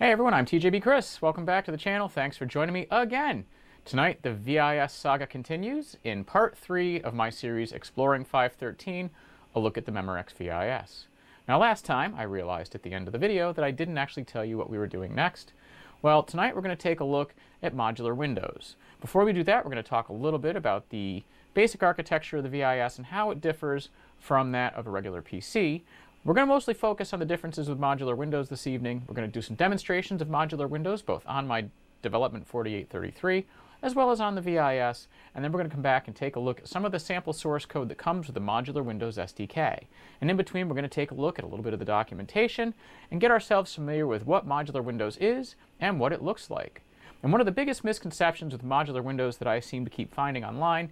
Hey everyone, I'm TJB Chris. Welcome back to the channel. Thanks for joining me again. Tonight, the VIS saga continues in part 3 of my series Exploring 513, a look at the Memorex VIS. Now last time, I realized at the end of the video that I didn't actually tell you what we were doing next. Well, tonight we're going to take a look at Modular Windows. Before we do that, we're going to talk a little bit about the basic architecture of the VIS and how it differs from that of a regular PC. We're going to mostly focus on the differences with Modular Windows this evening. We're going to do some demonstrations of Modular Windows, both on my Development 4833, as well as on the VIS, and then we're going to come back and take a look at some of the sample source code that comes with the Modular Windows SDK. And in between, we're going to take a look at a little bit of the documentation and get ourselves familiar with what Modular Windows is and what it looks like. And one of the biggest misconceptions with Modular Windows that I seem to keep finding online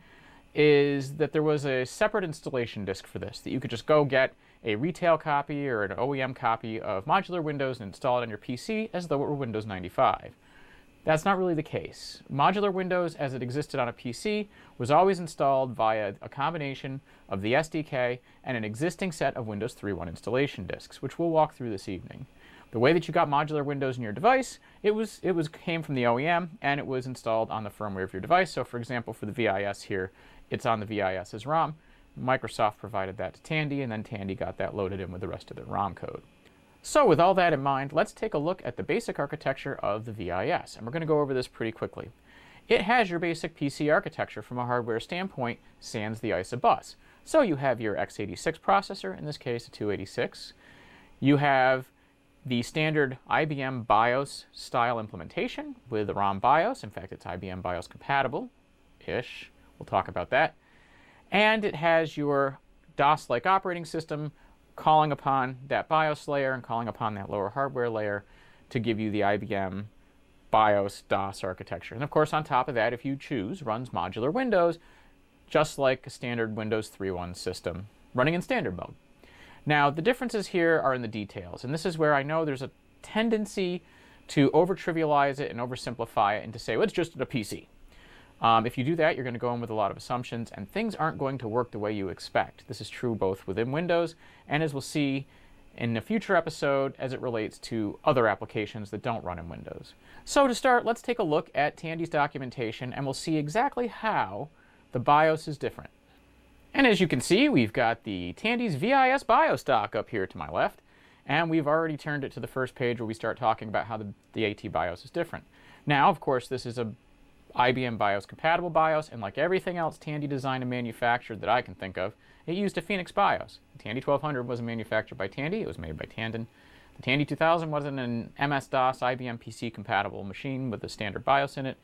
is that there was a separate installation disk for this, that you could just go get a retail copy or an OEM copy of Modular Windows and install it on your PC as though it were Windows 95. That's not really the case. Modular Windows, as it existed on a PC, was always installed via a combination of the SDK and an existing set of Windows 3.1 installation disks, which we'll walk through this evening. The way that you got Modular Windows in your device, it came from the OEM and it was installed on the firmware of your device. So for example, for the VIS here, it's on the VIS's ROM. Microsoft provided that to Tandy, and then Tandy got that loaded in with the rest of their ROM code. So with all that in mind, let's take a look at the basic architecture of the VIS, and we're going to go over this pretty quickly. It has your basic PC architecture from a hardware standpoint, sans the ISA bus. So you have your x86 processor, in this case a 286. You have the standard IBM BIOS style implementation with the ROM BIOS. In fact, it's IBM BIOS compatible-ish. We'll talk about that. And it has your DOS-like operating system calling upon that BIOS layer and calling upon that lower hardware layer to give you the IBM BIOS DOS architecture. And of course, on top of that, if you choose, runs Modular Windows, just like a standard Windows 3.1 system running in standard mode. Now, the differences here are in the details, and this is where I know there's a tendency to over-trivialize it and oversimplify it and to say, well, it's just a PC. If you do that, you're going to go in with a lot of assumptions, and things aren't going to work the way you expect. This is true both within Windows, and as we'll see in a future episode, as it relates to other applications that don't run in Windows. So to start, let's take a look at Tandy's documentation, and we'll see exactly how the BIOS is different. And as you can see, we've got the Tandy's VIS BIOS doc up here to my left, and we've already turned it to the first page where we start talking about how the AT BIOS is different. Now, of course, this is a IBM BIOS compatible BIOS, and like everything else Tandy designed and manufactured that I can think of, it used a Phoenix BIOS. The Tandy 1200 wasn't manufactured by Tandy, it was made by Tandon. The Tandy 2000 wasn't an MS-DOS IBM PC compatible machine with a standard BIOS in it.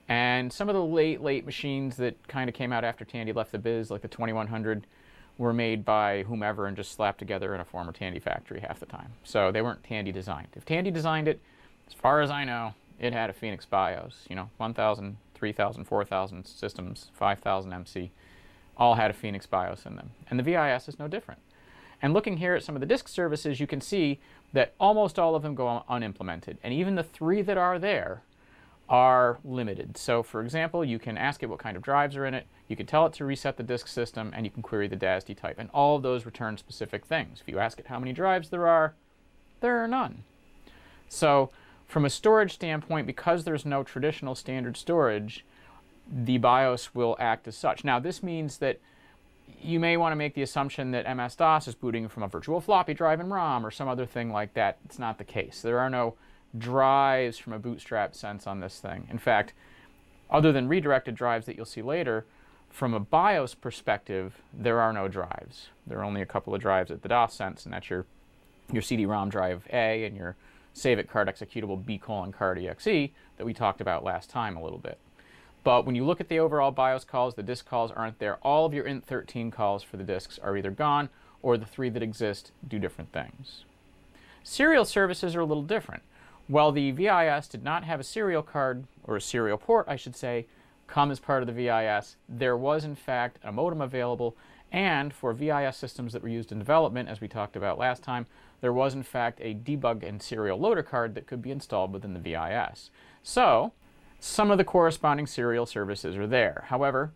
And some of the late machines that kind of came out after Tandy left the biz, like the 2100, were made by whomever and just slapped together in a former Tandy factory half the time. So they weren't Tandy designed. If Tandy designed it, as far as I know, it had a Phoenix BIOS. You know, 1000, 3000, 4000 systems, 5000 MC, all had a Phoenix BIOS in them. And the VIS is no different. And looking here at some of the disk services, you can see that almost all of them go unimplemented. And even the 3 that are there are limited. So for example, you can ask it what kind of drives are in it, you can tell it to reset the disk system, and you can query the DASD type. And all of those return specific things. If you ask it how many drives there are none. So from a storage standpoint, because there's no traditional standard storage, the BIOS will act as such. Now, this means that you may want to make the assumption that MS-DOS is booting from a virtual floppy drive in ROM or some other thing like that. It's not the case. There are no drives from a bootstrap sense on this thing. In fact, other than redirected drives that you'll see later, from a BIOS perspective, there are no drives. There are only a couple of drives at the DOS sense, and that's your CD-ROM drive A and your save it card executable B:*card.exe that we talked about last time a little bit. But when you look at the overall BIOS calls, the disk calls aren't there. All of your int13 calls for the disks are either gone, or the 3 that exist do different things. Serial services are a little different. While the VIS did not have a serial card, or a serial port, I should say, come as part of the VIS, there was in fact a modem available, and for VIS systems that were used in development, as we talked about last time, there was in fact a debug and serial loader card that could be installed within the VIS. So, some of the corresponding serial services are there. However,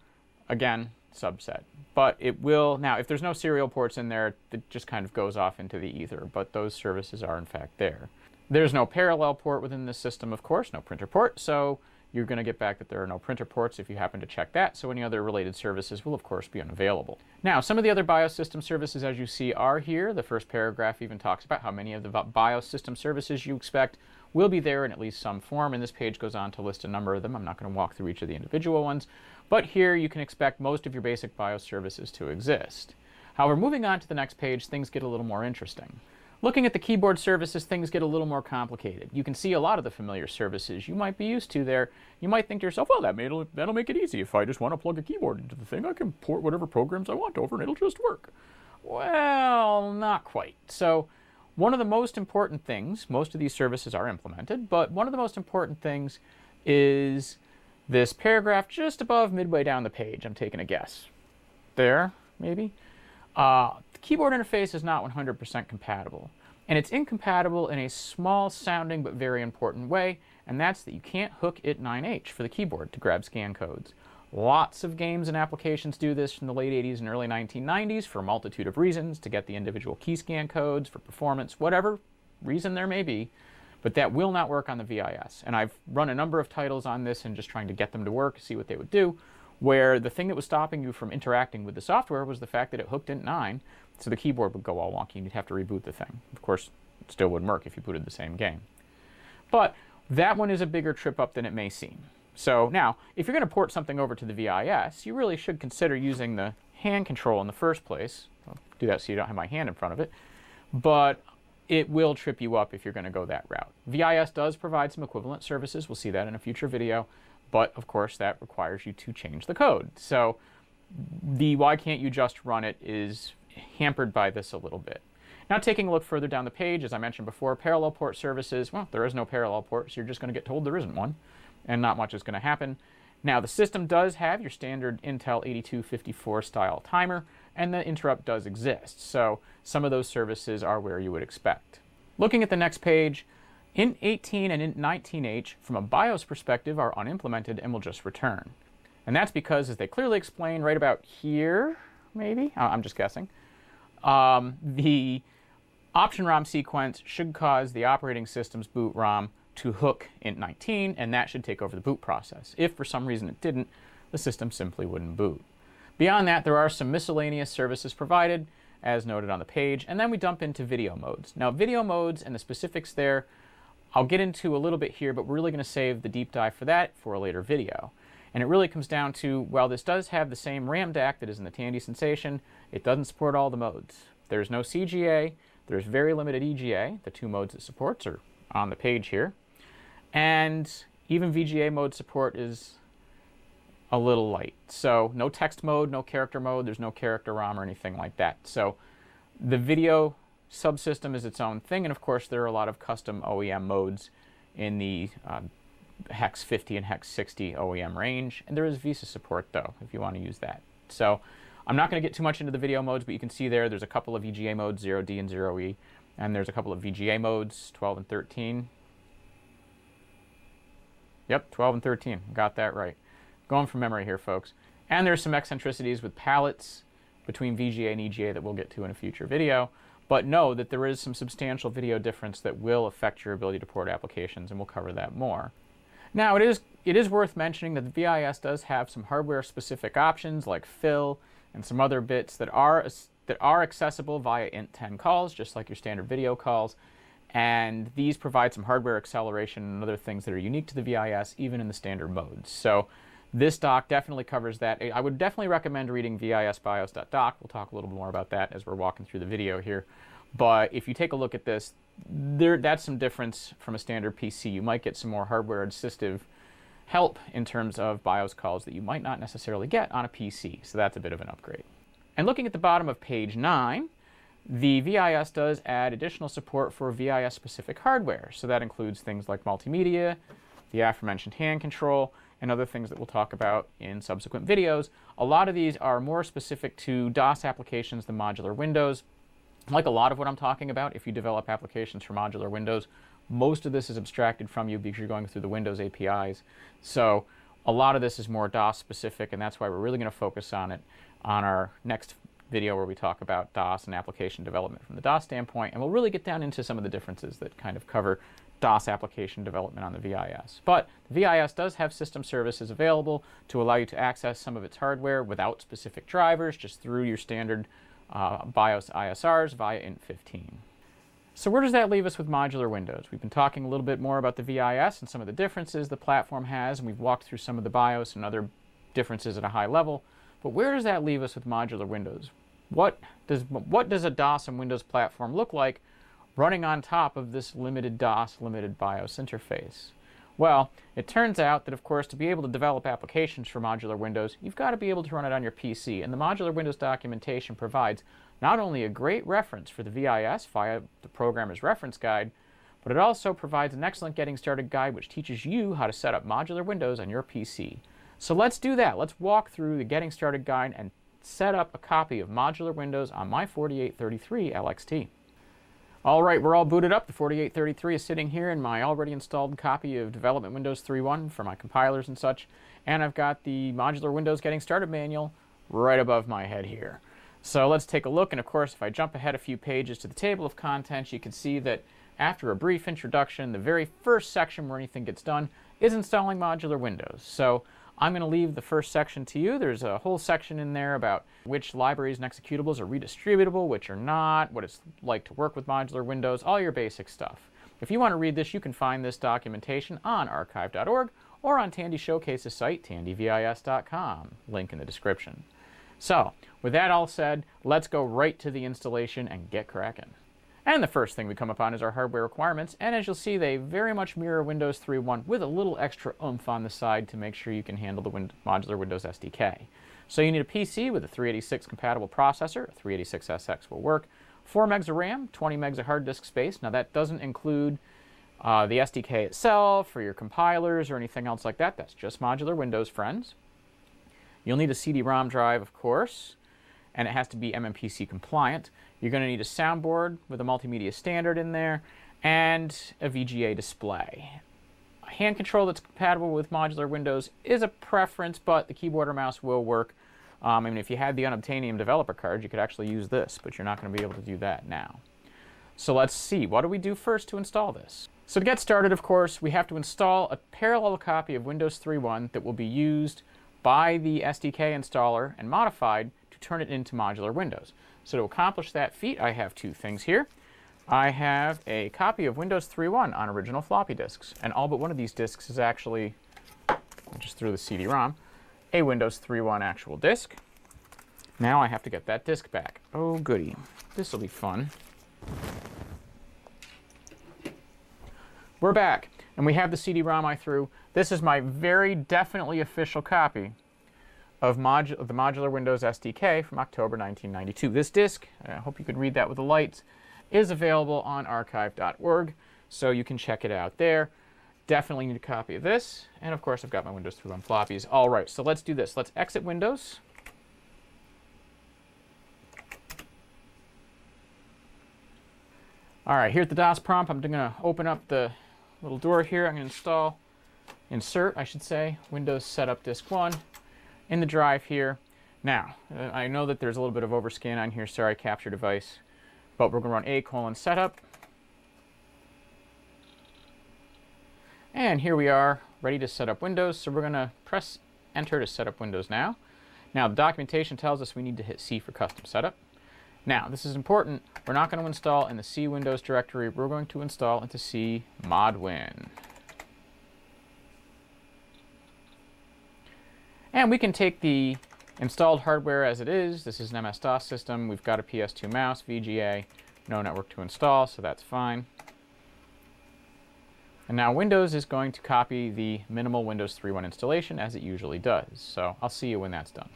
again, subset. But it will, now if there's no serial ports in there, it just kind of goes off into the ether, but those services are in fact there. There's no parallel port within this system, of course, no printer port, so you're going to get back that there are no printer ports if you happen to check that, so any other related services will, of course, be unavailable. Now, some of the other BIOS system services, as you see, are here. The first paragraph even talks about how many of the BIOS system services you expect will be there in at least some form, and this page goes on to list a number of them. I'm not going to walk through each of the individual ones, but here you can expect most of your basic BIOS services to exist. However, moving on to the next page, things get a little more interesting. Looking at the keyboard services, things get a little more complicated. You can see a lot of the familiar services you might be used to there. You might think to yourself, well, that'll make it easy. If I just want to plug a keyboard into the thing, I can port whatever programs I want over and it'll just work. Well, not quite. So one of the most important things, most of these services are implemented, but one of the most important things is this paragraph just above midway down the page. I'm taking a guess. There, maybe? The keyboard interface is not 100% compatible, and it's incompatible in a small sounding but very important way, and that's that you can't hook IT9H for the keyboard to grab scan codes. Lots of games and applications do this from the late 80s and early 1990s for a multitude of reasons, to get the individual key scan codes, for performance, whatever reason there may be, but that will not work on the VIS. And I've run a number of titles on this and just trying to get them to work, see what they would do, where the thing that was stopping you from interacting with the software was the fact that it hooked int9, so the keyboard would go all wonky and you'd have to reboot the thing. Of course, it still wouldn't work if you booted the same game. But that one is a bigger trip up than it may seem. So now, if you're going to port something over to the VIS, you really should consider using the hand control in the first place. I'll do that so you don't have my hand in front of it. But it will trip you up if you're going to go that route. VIS does provide some equivalent services. We'll see that in a future video. But, of course, that requires you to change the code. So the why can't you just run it is hampered by this a little bit. Now, taking a look further down the page, as I mentioned before, parallel port services, well, there is no parallel port, so you're just going to get told there isn't one, and not much is going to happen. Now, the system does have your standard Intel 8254 style timer, and the interrupt does exist. So some of those services are where you would expect. Looking at the next page, int18 and int19H, from a BIOS perspective, are unimplemented and will just return. And that's because, as they clearly explain right about here, maybe, I'm just guessing, the option ROM sequence should cause the operating system's boot ROM to hook int19, and that should take over the boot process. If for some reason it didn't, the system simply wouldn't boot. Beyond that, there are some miscellaneous services provided, as noted on the page, and then we dump into video modes. Now, video modes and the specifics there, I'll get into a little bit here, but we're really going to save the deep dive for that for a later video. And it really comes down to, while this does have the same RAM DAC that is in the Tandy Sensation, it doesn't support all the modes. There's no CGA, there's very limited EGA, the two modes it supports are on the page here, and even VGA mode support is a little light. So no text mode, no character mode, there's no character ROM or anything like that. So the video subsystem is its own thing, and of course there are a lot of custom OEM modes in the Hex 50 and Hex 60 OEM range, and there is VIS support though, if you want to use that. So I'm not going to get too much into the video modes, but you can see there's a couple of EGA modes, 0D and 0E, and there's a couple of VGA modes, 12 and 13. Yep, 12 and 13, got that right. Going from memory here, folks. And there's some eccentricities with palettes between VGA and EGA that we'll get to in a future video. But know that there is some substantial video difference that will affect your ability to port applications, and we'll cover that more. Now, it is worth mentioning that the VIS does have some hardware-specific options like fill and some other bits that are accessible via int10 calls, just like your standard video calls. And these provide some hardware acceleration and other things that are unique to the VIS, even in the standard modes. So this doc definitely covers that. I would definitely recommend reading visbios.doc. We'll talk a little more about that as we're walking through the video here. But if you take a look at this, that's some difference from a standard PC. You might get some more hardware assistive help in terms of BIOS calls that you might not necessarily get on a PC. So that's a bit of an upgrade. And looking at the bottom of page 9, the VIS does add additional support for VIS-specific hardware. So that includes things like multimedia, the aforementioned hand control, and other things that we'll talk about in subsequent videos. A lot of these are more specific to DOS applications than modular Windows. Like a lot of what I'm talking about, if you develop applications for modular Windows, most of this is abstracted from you because you're going through the Windows APIs. So a lot of this is more DOS specific, and that's why we're really going to focus on it on our next video where we talk about DOS and application development from the DOS standpoint, and we'll really get down into some of the differences that kind of cover DOS application development on the VIS. But the VIS does have system services available to allow you to access some of its hardware without specific drivers, just through your standard BIOS ISRs via Int15. So where does that leave us with modular Windows? We've been talking a little bit more about the VIS and some of the differences the platform has, and we've walked through some of the BIOS and other differences at a high level. But where does that leave us with modular Windows? What does a DOS and Windows platform look like running on top of this limited DOS, limited BIOS interface? Well, it turns out that, of course, to be able to develop applications for modular Windows, you've got to be able to run it on your PC. And the modular Windows documentation provides not only a great reference for the VIS via the programmer's reference guide, but it also provides an excellent getting started guide which teaches you how to set up modular Windows on your PC. So let's do that. Let's walk through the getting started guide and set up a copy of modular Windows on my 4833 LXT. All right, we're all booted up. The 4833 is sitting here in my already installed copy of Development Windows 3.1 for my compilers and such. And I've got the modular Windows Getting Started manual right above my head here. So let's take a look. And of course, if I jump ahead a few pages to the table of contents, you can see that after a brief introduction, the very first section where anything gets done is installing modular Windows. So I'm going to leave the first section to you. There's a whole section in there about which libraries and executables are redistributable, which are not, what it's like to work with modular Windows, all your basic stuff. If you want to read this, you can find this documentation on archive.org or on Tandy Showcase's site, tandyvis.com, link in the description. So, with that all said, let's go right to the installation and get cracking. And the first thing we come upon is our hardware requirements, and as you'll see, they very much mirror Windows 3.1 with a little extra oomph on the side to make sure you can handle the modular Windows SDK. So you need a PC with a 386 compatible processor, a 386SX will work, 4 megs of RAM, 20 megs of hard disk space. Now that doesn't include the SDK itself or your compilers or anything else like that. That's just modular Windows, friends. You'll need a CD-ROM drive, of course, and it has to be MMPC compliant. You're going to need a soundboard with a multimedia standard in there and a VGA display. A hand control that's compatible with modular Windows is a preference, but the keyboard or mouse will work. I mean, if you had the Unobtainium developer card, you could actually use this, but you're not going to be able to do that now. So let's see, what do we do first to install this? So to get started, of course, we have to install a parallel copy of Windows 3.1 that will be used by the SDK installer and modified to turn it into modular Windows. So to accomplish that feat, I have two things here. I have a copy of Windows 3.1 on original floppy disks, and all but one of these disks is actually, just through the CD-ROM, a Windows 3.1 actual disk. Now I have to get that disk back. Oh goody, this will be fun. We're back, and we have the CD-ROM I threw. This is my very definitely official copy of the Modular Windows SDK from October 1992. This disk, I hope you could read that with the lights, is available on archive.org, so you can check it out there. Definitely need a copy of this, and of course I've got my Windows 3.1 floppies. All right, so let's do this. Let's exit Windows. All right, here at the DOS prompt, I'm going to open up the little door here. I'm going to insert, I should say, Windows Setup Disk 1 in the drive here. Now, I know that there's a little bit of overscan on here, sorry, capture device, but we're going to run a:/setup. And here we are, ready to set up Windows. So we're going to press Enter to set up Windows now. Now, the documentation tells us we need to hit C for custom setup. Now, this is important. We're not going to install in the C Windows directory. We're going to install into C modwin. And we can take the installed hardware as it is. This is an MS-DOS system. We've got a PS2 mouse, VGA, no network to install, so that's fine. And now Windows is going to copy the minimal Windows 3.1 installation as it usually does. So I'll see you when that's done.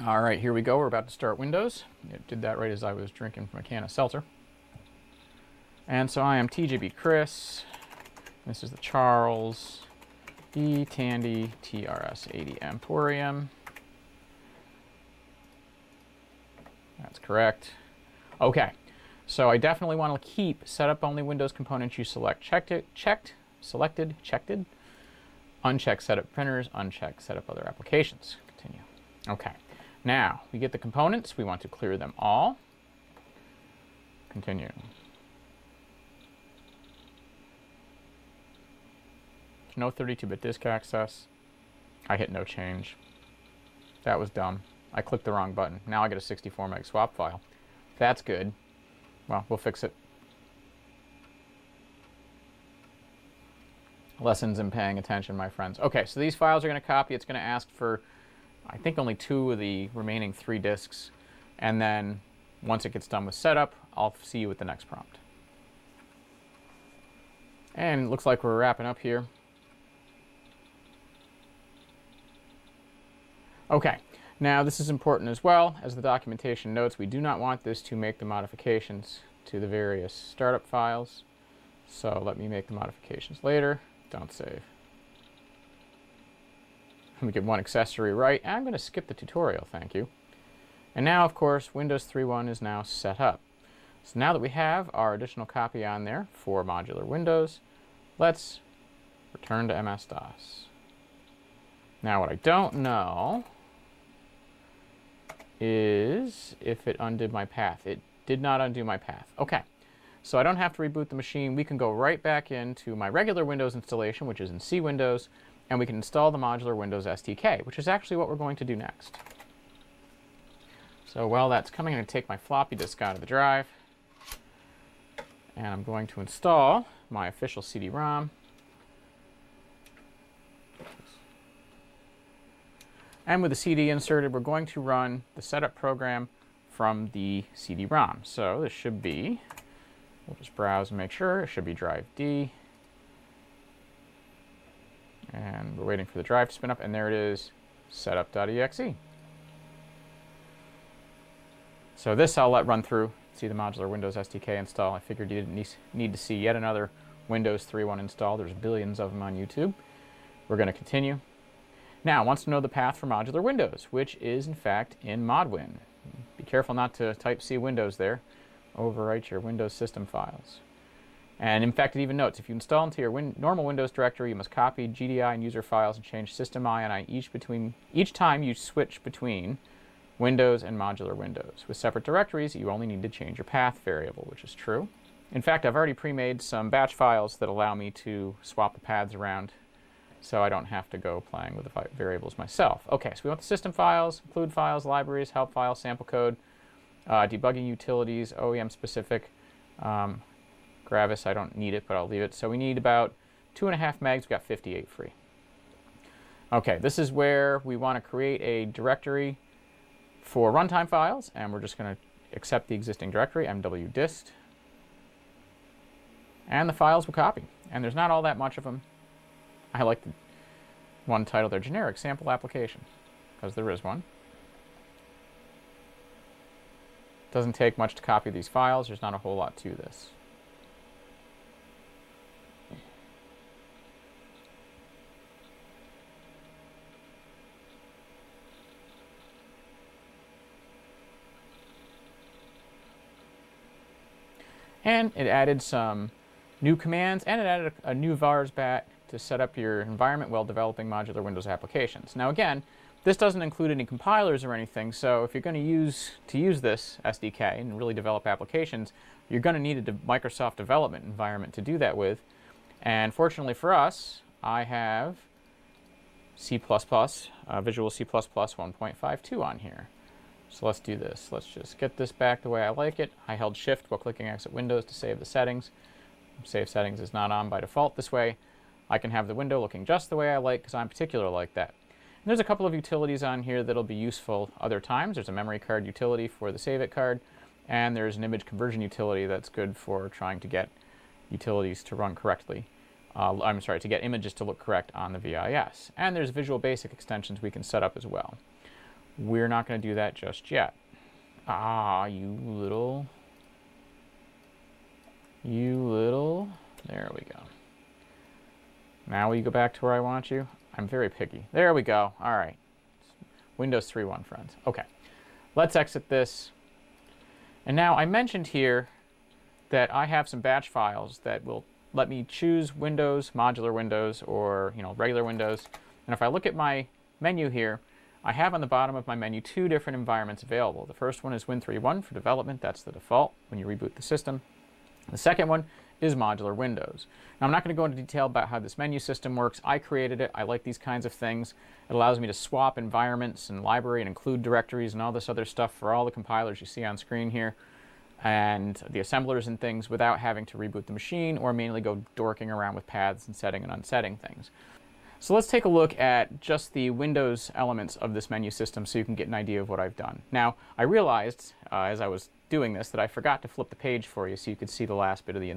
All right, here we go. We're about to start Windows. It did that right as I was drinking from a can of seltzer. And so I am TJB Chris. This is the Charles, E Tandy, TRS80 Emporium. That's correct. Okay, so I definitely want to keep setup only Windows components you select checked. Uncheck setup printers, uncheck setup other applications. Continue. Okay. Now, we get the components. We want to clear them all. Continue. No 32-bit disk access. I hit no change. That was dumb. I clicked the wrong button. Now I get a 64 meg swap file. That's good. Well, we'll fix it. Lessons in paying attention, my friends. Okay, so these files are going to copy. It's going to ask for, I think, only 2 of the remaining 3 disks. And then once it gets done with setup, I'll see you with the next prompt. And it looks like we're wrapping up here. Okay, now this is important as well. As the documentation notes, we do not want this to make the modifications to the various startup files. So let me make the modifications later. Don't save. Let me get one accessory right. I'm going to skip the tutorial, thank you. And now, of course, Windows 3.1 is now set up. So now that we have our additional copy on there for modular Windows, let's return to MS-DOS. Now what I don't know is if it undid my path. It did not undo my path. Okay, so I don't have to reboot the machine. We can go right back into my regular Windows installation, which is in C Windows, and we can install the Modular Windows SDK, which is actually what we're going to do next. So while that's coming, I'm going to take my floppy disk out of the drive, and I'm going to install my official CD-ROM. And with the CD inserted, we're going to run the setup program from the CD-ROM. So this should be, we'll just browse and make sure, it should be drive D. And we're waiting for the drive to spin up, and there it is, setup.exe. So this I'll let run through, see the Modular Windows SDK install. I figured you didn't need to see yet another Windows 3.1 install. There's billions of them on YouTube. We're going to continue. Now, it wants to know the path for modular Windows, which is, in fact, in ModWin. Be careful not to type C Windows there. Overwrite your Windows system files. And in fact, it even notes, if you install into your normal Windows directory, you must copy GDI and user files and change system I and I each time you switch between Windows and modular Windows. With separate directories, you only need to change your path variable, which is true. In fact, I've already pre-made some batch files that allow me to swap the paths around, so I don't have to go playing with the variables myself. Okay, so we want the system files, include files, libraries, help files, sample code, debugging utilities, OEM specific. Gravis, I don't need it, but I'll leave it. So we need about 2.5 megs. We've got 58 free. Okay, this is where we want to create a directory for runtime files, and we're just going to accept the existing directory, mwdist, and the files will copy. And there's not all that much of them. I like the one titled their generic sample application, because there is one. Doesn't take much to copy these files. There's not a whole lot to this. And it added some new commands, and it added a new VARS bat to set up your environment while developing modular Windows applications. Now again, this doesn't include any compilers or anything, so if you're going to use this SDK and really develop applications, you're going to need a Microsoft development environment to do that with. And fortunately for us, I have C++, Visual C++ 1.52 on here. So let's do this. Let's just get this back the way I like it. I held Shift while clicking Exit Windows to save the settings. Save settings is not on by default. This way I can have the window looking just the way I like, because I'm particular like that. And there's a couple of utilities on here that'll be useful other times. There's a memory card utility for the Save It card, and there's an image conversion utility that's good for trying to get utilities to run correctly. To get images to look correct on the VIS. And there's Visual Basic extensions we can set up as well. We're not going to do that just yet. Ah, you little. There we go. Now will you go back to where I want you? I'm very picky. There we go. All right. Windows 3.1, friends. Okay. Let's exit this. And now I mentioned here that I have some batch files that will let me choose Windows, Modular Windows, or regular Windows. And if I look at my menu here, I have on the bottom of my menu 2 different environments available. The first one is Win3.1 for development. That's the default when you reboot the system. The second one is Modular Windows. Now, I'm not going to go into detail about how this menu system works. I created it. I like these kinds of things. It allows me to swap environments and library and include directories and all this other stuff for all the compilers you see on screen here and the assemblers and things without having to reboot the machine or manually go dorking around with paths and setting and unsetting things. So let's take a look at just the Windows elements of this menu system so you can get an idea of what I've done. Now, I realized as I was doing this that I forgot to flip the page for you so you could see the last bit of the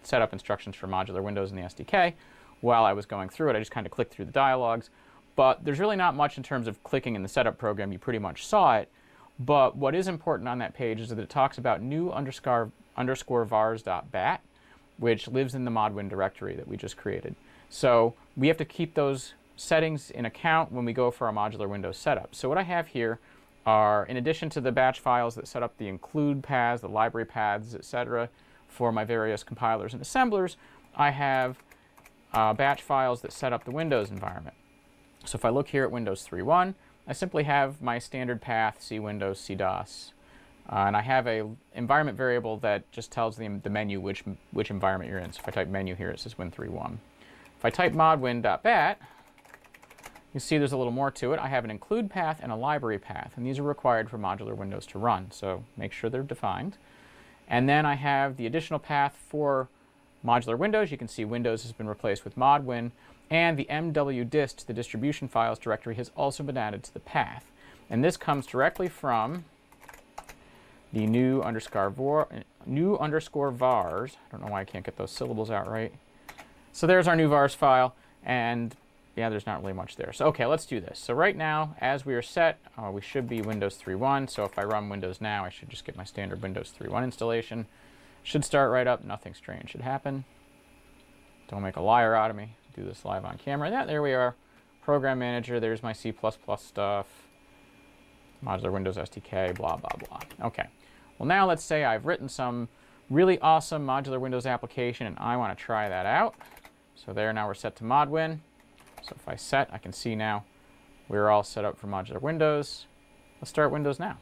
setup instructions for Modular Windows in the SDK. While I was going through it, I just kind of clicked through the dialogues. But there's really not much in terms of clicking in the setup program. You pretty much saw it. But what is important on that page is that it talks about new underscore vars.bat, which lives in the modwin directory that we just created. So we have to keep those settings in account when we go for our Modular Windows setup. So what I have here are, in addition to the batch files that set up the include paths, the library paths, etc., for my various compilers and assemblers, I have batch files that set up the Windows environment. So if I look here at Windows 3.1, I simply have my standard path, C Windows, C DOS. And I have a environment variable that just tells the menu which environment you're in. So if I type menu here, it says Win3.1. If I type modwin.bat, you see there's a little more to it. I have an include path and a library path, and these are required for Modular Windows to run, so make sure they're defined. And then I have the additional path for Modular Windows. You can see Windows has been replaced with modwin, and the MWDist, the distribution files directory, has also been added to the path. And this comes directly from the new underscore vars. I don't know why I can't get those syllables out right. So there's our new vars file, and yeah, there's not really much there. So okay, let's do this. So right now, as we are set, we should be Windows 3.1. So if I run Windows now, I should just get my standard Windows 3.1 installation. Should start right up. Nothing strange should happen. Don't make a liar out of me. Do this live on camera. Yeah, there we are. Program Manager. There's my C++ stuff. Modular Windows SDK, blah, blah, blah. Okay. Well, now let's say I've written some really awesome Modular Windows application, and I want to try that out. So there, now we're set to modwin. So if I set, I can see now we're all set up for Modular Windows. Let's start Windows now.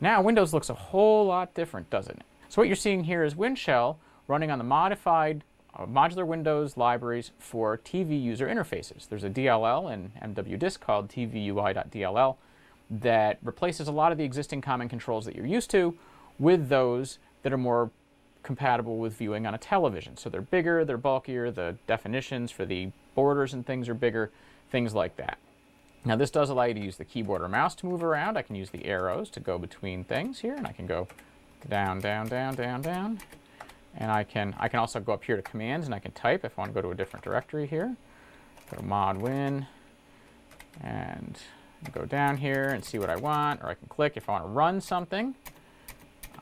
Now Windows looks a whole lot different, doesn't it? So what you're seeing here is WinShell running on the modified Modular Windows libraries for TV user interfaces. There's a DLL in MWDist called tvui.dll that replaces a lot of the existing common controls that you're used to with those that are more compatible with viewing on a television. So they're bigger, they're bulkier, the definitions for the borders and things are bigger, things like that. Now this does allow you to use the keyboard or mouse to move around. I can use the arrows to go between things here, and I can go down, down, down, down, down. And I can also go up here to commands, and I can type if I want to go to a different directory here. Go to modwin, and go down here and see what I want, or I can click if I want to run something.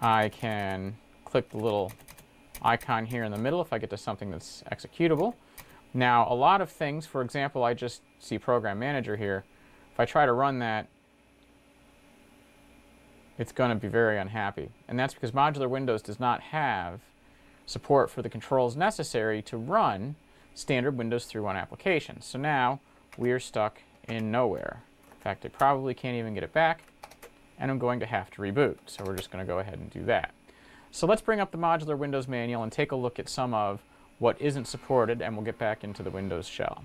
I can click the little icon here in the middle if I get to something that's executable. Now, a lot of things, for example, I just see Program Manager here. If I try to run that, it's going to be very unhappy. And that's because Modular Windows does not have support for the controls necessary to run standard Windows 3.1 applications. So now we are stuck in nowhere. In fact, I probably can't even get it back, and I'm going to have to reboot. So we're just going to go ahead and do that. So let's bring up the Modular Windows manual and take a look at some of what isn't supported, and we'll get back into the Windows shell.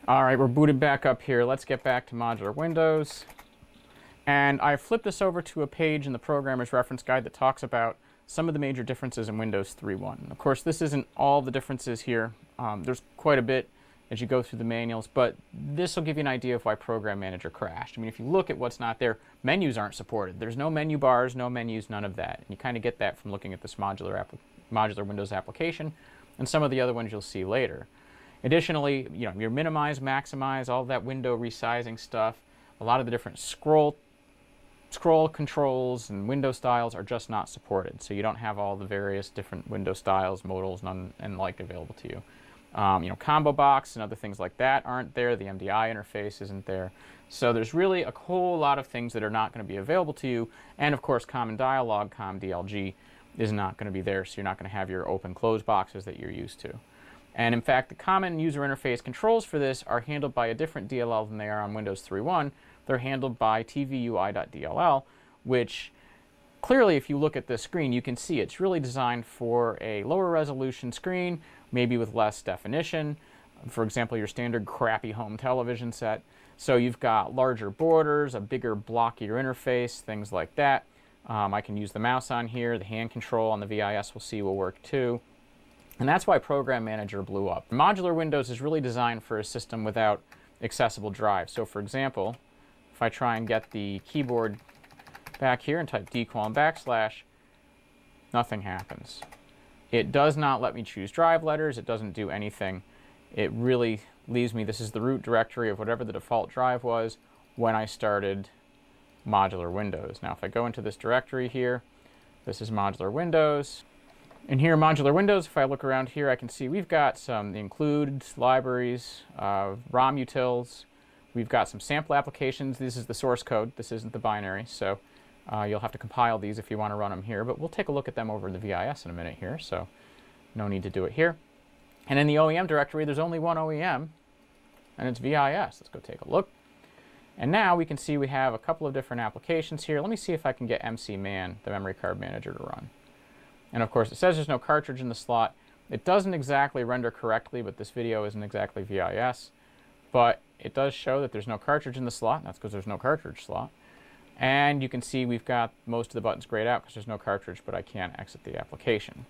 All right, we're booted back up here. Let's get back to Modular Windows. And I flipped this over to a page in the Programmer's Reference Guide that talks about some of the major differences in Windows 3.1. Of course, this isn't all the differences here. There's quite a bit as you go through the manuals, but this will give you an idea of why Program Manager crashed. I mean, if you look at what's not there, menus aren't supported. There's no menu bars, no menus, none of that. And you kind of get that from looking at this Modular Windows application and some of the other ones you'll see later. Additionally, your minimize, maximize, all that window resizing stuff, a lot of the different scroll controls and window styles are just not supported. So you don't have all the various different window styles, modals, and like available to you. Combo box and other things like that aren't there. The MDI interface isn't there. So there's really a whole lot of things that are not going to be available to you. And of course, Common Dialog, CommDLG, is not going to be there, so you're not going to have your open-close boxes that you're used to. And in fact, the common user interface controls for this are handled by a different DLL than they are on Windows 3.1. They're handled by tvui.dll, which clearly, if you look at the screen, you can see it's really designed for a lower resolution screen, maybe with less definition. For example, your standard crappy home television set. So you've got larger borders, a bigger, blockier interface, things like that. I can use the mouse on here. The hand control on the VIS we'll see will work too. And that's why Program Manager blew up. Modular Windows is really designed for a system without accessible drives. So for example, if I try and get the keyboard back here and type d:/, nothing happens. It does not let me choose drive letters. It doesn't do anything. It really leaves me, this is the root directory of whatever the default drive was when I started Modular Windows. Now if I go into this directory here, this is Modular Windows. And here in Modular Windows, if I look around here, I can see we've got some includes, libraries, ROM utils. We've got some sample applications. This is the source code. This isn't the binary, so you'll have to compile these if you want to run them here. But we'll take a look at them over in the VIS in a minute here, so no need to do it here. And in the OEM directory, there's only one OEM, and it's VIS. Let's go take a look. And now we can see we have a couple of different applications here. Let me see if I can get MCMAN, the memory card manager, to run. And of course, it says there's no cartridge in the slot. It doesn't exactly render correctly, but this video isn't exactly VIS. But it does show that there's no cartridge in the slot, and that's because there's no cartridge slot. And you can see we've got most of the buttons grayed out because there's no cartridge, but I can't exit the application.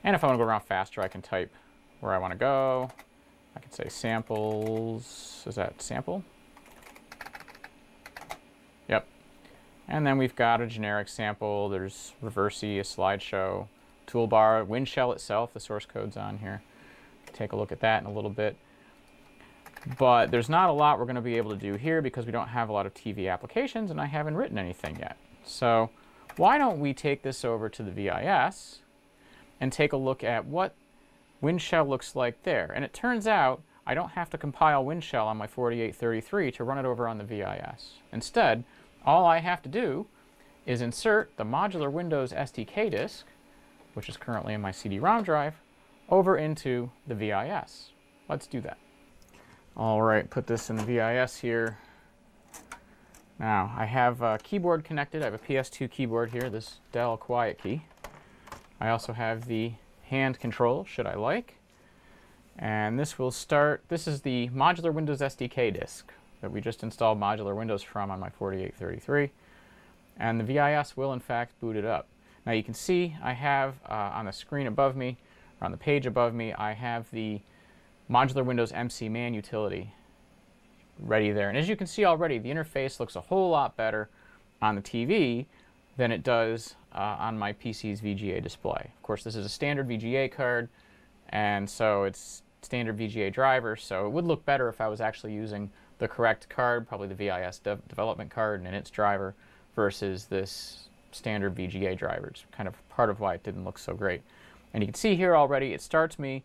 And if I want to go around faster, I can type where I want to go. I can say samples. Is that sample? Yep. And then we've got a generic sample. There's Reversi, a Slideshow, toolbar, WinShell itself. The source code's on here. Take a look at that in a little bit. But there's not a lot we're going to be able to do here because we don't have a lot of TV applications and I haven't written anything yet. So why don't we take this over to the VIS and take a look at what WinShell looks like there. And it turns out I don't have to compile WinShell on my 4833 to run it over on the VIS. Instead, all I have to do is insert the Modular Windows SDK disk, which is currently in my CD-ROM drive, over into the VIS. Let's do that. All right, put this in the VIS here. Now, I have a keyboard connected. I have a PS2 keyboard here, this Dell Quiet Key. I also have the hand control, should I like. And this will start, this is the Modular Windows SDK disk that we just installed Modular Windows from on my 4833. And the VIS will, in fact, boot it up. Now you can see I have on the screen above me, or on the page above me, I have the Modular Windows MCMAN utility ready there. And as you can see already, the interface looks a whole lot better on the TV than it does on my PC's VGA display. Of course, this is a standard VGA card, and so it's standard VGA driver, so it would look better if I was actually using the correct card, probably the VIS development card and its driver, versus this standard VGA driver. It's kind of part of why it didn't look so great. And you can see here already, it starts me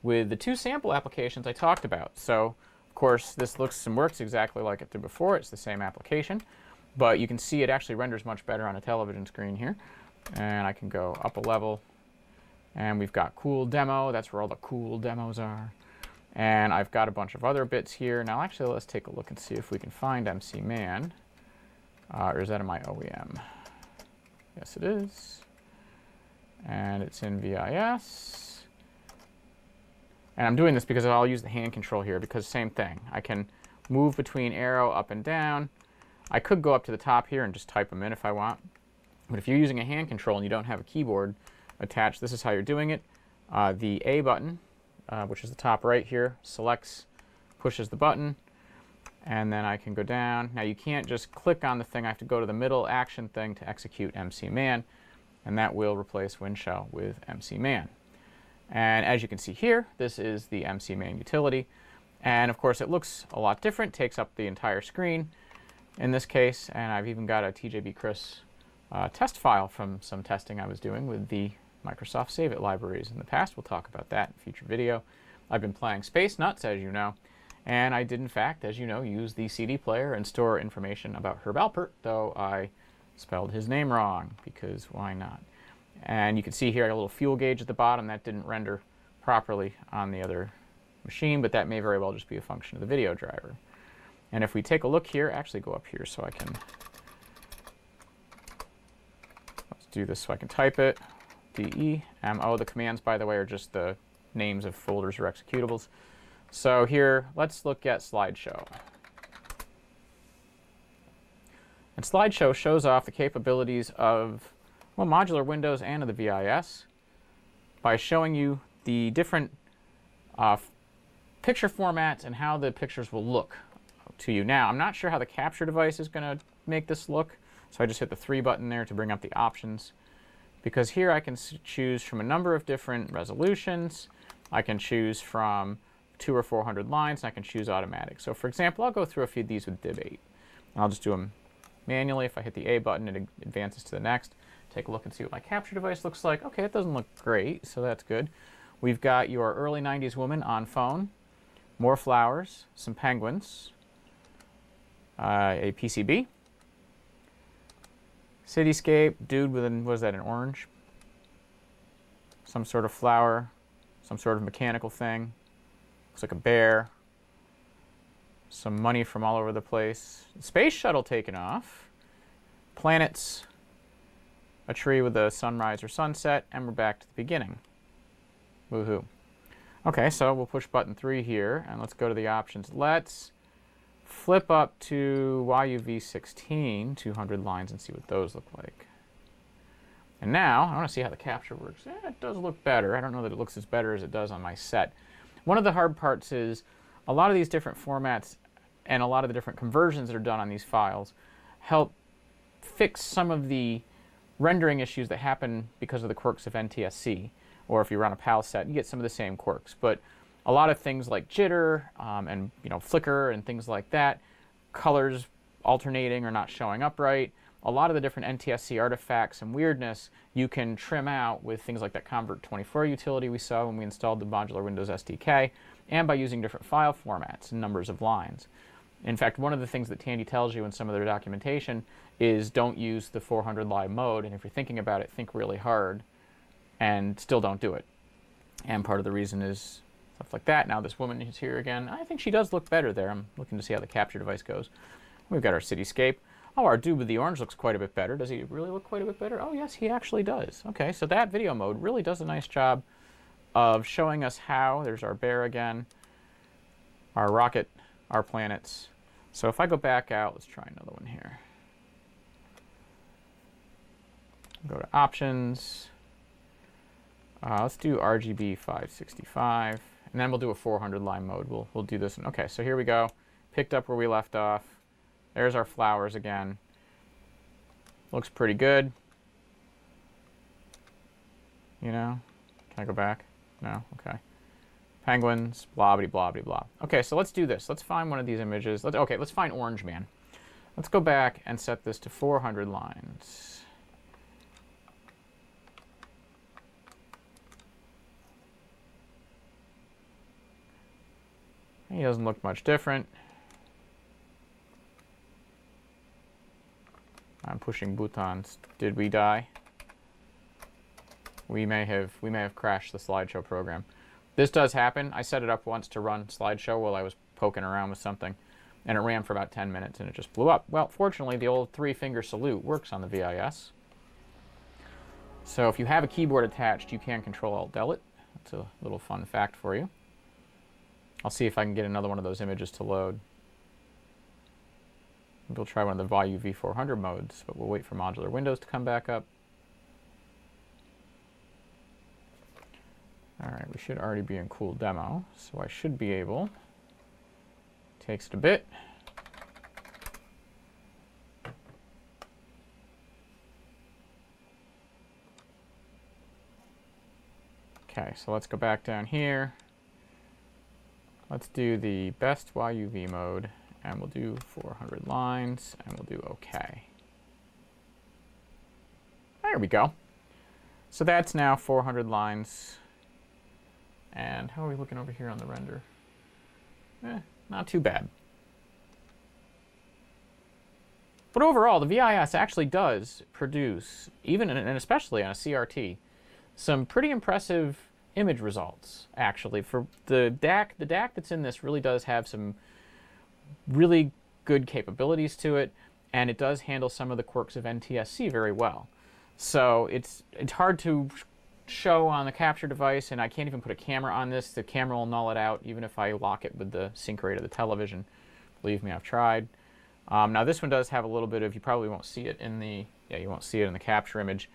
with the two sample applications I talked about. So, of course, this looks and works exactly like it did before. It's the same application. But you can see it actually renders much better on a television screen here. And I can go up a level. And we've got cool demo. That's where all the cool demos are. And I've got a bunch of other bits here. Now, actually, let's take a look and see if we can find MCMAN. Or is that in my OEM? Yes, it is. And it's in VIS. And I'm doing this because I'll use the hand control here because same thing. I can move between arrow up and down. I could go up to the top here and just type them in if I want. But if you're using a hand control and you don't have a keyboard attached, this is how you're doing it. The A button, which is the top right here, selects, pushes the button, and then I can go down. Now you can't just click on the thing. I have to go to the middle action thing to execute MCMAN, and that will replace WinShell with MCMAN. And as you can see here, this is the MCMAN utility. And of course, it looks a lot different, takes up the entire screen in this case. And I've even got a TJB Chris test file from some testing I was doing with the Microsoft Save It libraries in the past. We'll talk about that in a future video. I've been playing Space Nuts, as you know, and I did, in fact, as you know, use the CD player and store information about Herb Alpert, though I spelled his name wrong, because why not? And you can see here I got a little fuel gauge at the bottom. That didn't render properly on the other machine, but that may very well just be a function of the video driver. And if we take a look here, actually go up here so I can, let's do this so I can type it. DEMO. The commands, by the way, are just the names of folders or executables. So here, let's look at Slideshow. And Slideshow shows off the capabilities of, well, Modular Windows and of the VIS by showing you the different picture formats and how the pictures will look to you. Now, I'm not sure how the capture device is going to make this look, so I just hit the 3 button there to bring up the options. Because here I can choose from a number of different resolutions. I can choose from 200 or 400 lines, and I can choose automatic. So for example, I'll go through a few of these with div 8. I'll just do them manually. If I hit the A button, it advances to the next. Take a look and see what my capture device looks like. Okay, it doesn't look great, so that's good. We've got your early 90s woman on phone, more flowers, some penguins, a PCB, cityscape, dude with an, what is that, an orange? Some sort of flower, some sort of mechanical thing. Looks like a bear. Some money from all over the place. Space shuttle taking off. Planets. A tree with a sunrise or sunset. And we're back to the beginning. Woohoo. Okay, so we'll push button 3 here. And let's go to the options. Let's flip up to YUV16, 200 lines, and see what those look like. And now, I want to see how the capture works. It does look better. I don't know that it looks as better as it does on my set. One of the hard parts is a lot of these different formats and a lot of the different conversions that are done on these files help fix some of the rendering issues that happen because of the quirks of NTSC. Or if you run a PAL set, you get some of the same quirks. But a lot of things like jitter and flicker and things like that, colors alternating or not showing up right, a lot of the different NTSC artifacts and weirdness you can trim out with things like that Convert24 utility we saw when we installed the Modular Windows SDK, and by using different file formats and numbers of lines. In fact, one of the things that Tandy tells you in some of their documentation is don't use the 400 line mode, and if you're thinking about it, think really hard, and still don't do it. And part of the reason is stuff like that. Now this woman is here again. I think she does look better there. I'm looking to see how the capture device goes. We've got our cityscape. Oh, our dude with the orange looks quite a bit better. Does he really look quite a bit better? Oh, yes, he actually does. Okay, so that video mode really does a nice job of showing us how. There's our bear again, our rocket, our planets. So if I go back out, let's try another one here. Go to options. Let's do RGB 565, and then we'll do a 400 line mode. We'll do this one. Okay, so here we go. Picked up where we left off. There's our flowers again. Looks pretty good. You know? Can I go back? No? Okay. Penguins, blah, blah, blah, blah, blah. Okay, so let's do this. Let's find one of these images. Let's find Orange Man. Let's go back and set this to 400 lines. He doesn't look much different. I'm pushing buttons. Did we die? We may have crashed the Slideshow program. This does happen. I set it up once to run Slideshow while I was poking around with something, and it ran for about 10 minutes and it just blew up. Well, fortunately, the old 3-finger salute works on the VIS. So if you have a keyboard attached, you can Control-Alt-Delete. That's a little fun fact for you. I'll see if I can get another one of those images to load. We'll try one of the VIS V400 modes, but we'll wait for Modular Windows to come back up. All right, we should already be in Cool Demo, so I should be able. Takes it a bit. Okay, so let's go back down here. Let's do the best YUV mode, and we'll do 400 lines, and we'll do OK. There we go. So that's now 400 lines. And how are we looking over here on the render? Not too bad. But overall, the VIS actually does produce, even and especially on a CRT, some pretty impressive image results, actually. For the DAC that's in this really does have some really good capabilities to it, and it does handle some of the quirks of NTSC very well. So it's hard to show on the capture device, and I can't even put a camera on this. The camera will null it out, even if I lock it with the sync rate of the television. Believe me, I've tried. Now this one does have a little bit of, you probably won't see it in the, you won't see it in the capture image,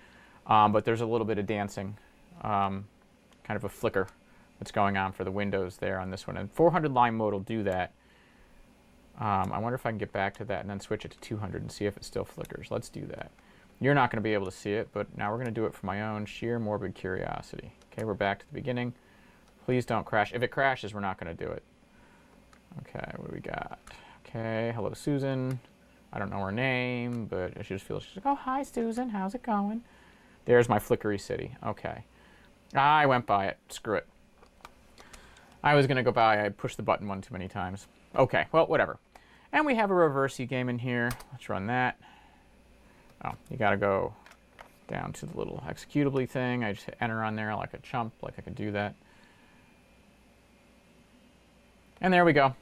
but there's a little bit of dancing, kind of a flicker that's going on for the windows there on this one. And 400 line mode will do that. I wonder if I can get back to that and then switch it to 200 and see if it still flickers. Let's do that. You're not going to be able to see it, but now we're going to do it for my own sheer morbid curiosity. Okay, we're back to the beginning. Please don't crash. If it crashes, we're not going to do it. Okay, what do we got? Okay, hello Susan. I don't know her name, but she just feels, she's like, oh, hi Susan, how's it going? There's my flickery city. Okay. I went by it. Screw it. I was going to go by, I pushed the button one too many times. Okay, well, whatever. And we have a Reversi game in here. Let's run that. Oh, you got to go down to the little executably thing. I just hit enter on there like a chump, like I could do that. And there we go.